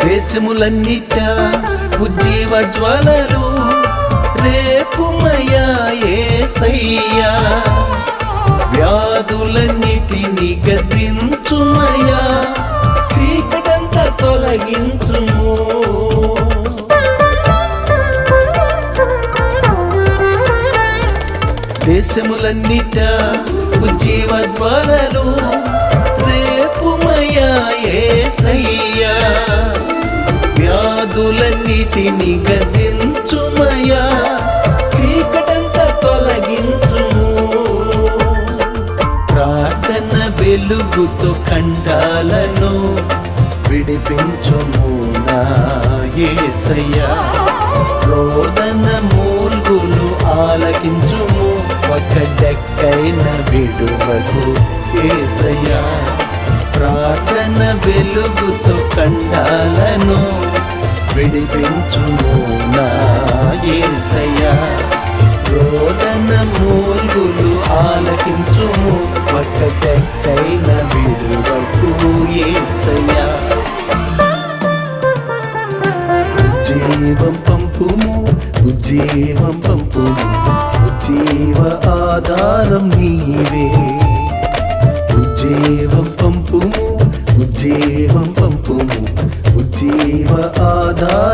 దేశములన్నిట ఉజ్జీవ జ్వాలలు రేపుమయ్యా యేసయ్యా, వ్యాధులన్నిటిని గద్దించుమయ్యా, చీకటంతా తొలగించుము. దేశములన్నిట ఉజ్జీవ జ్వాలలు రేపుమయ్యా యేసయ్యా, వ్యాధులన్నిటిని గద్దించుమయ్యా, చీకటంతా తొలగించుము. ప్రార్థన వెలుగుతో ఖండాలను విడిపించుము నా యేసయ్యా, రోదన మూల్గులు ఆలకించుము, ఒక డెక్కైన విడువకు యేసయ్యా. ప్రార్థన వెలుగుతో ఖండాలను విడిపించుము నా యేసయ్యా, రోదన మూల్గులు ఆలకించుము, ఒక డెక్కైన విడువకు యేసయ్యా. ఉజ్జీవం పంపుము, ఉజ్జీవం పంపుము, ఉజ్జీవ ఆధారం నీవే. ఉజ్జీవం పంపుము, ఉజ్జీవం పంపుము, ఉజ్జీవ ఆధారం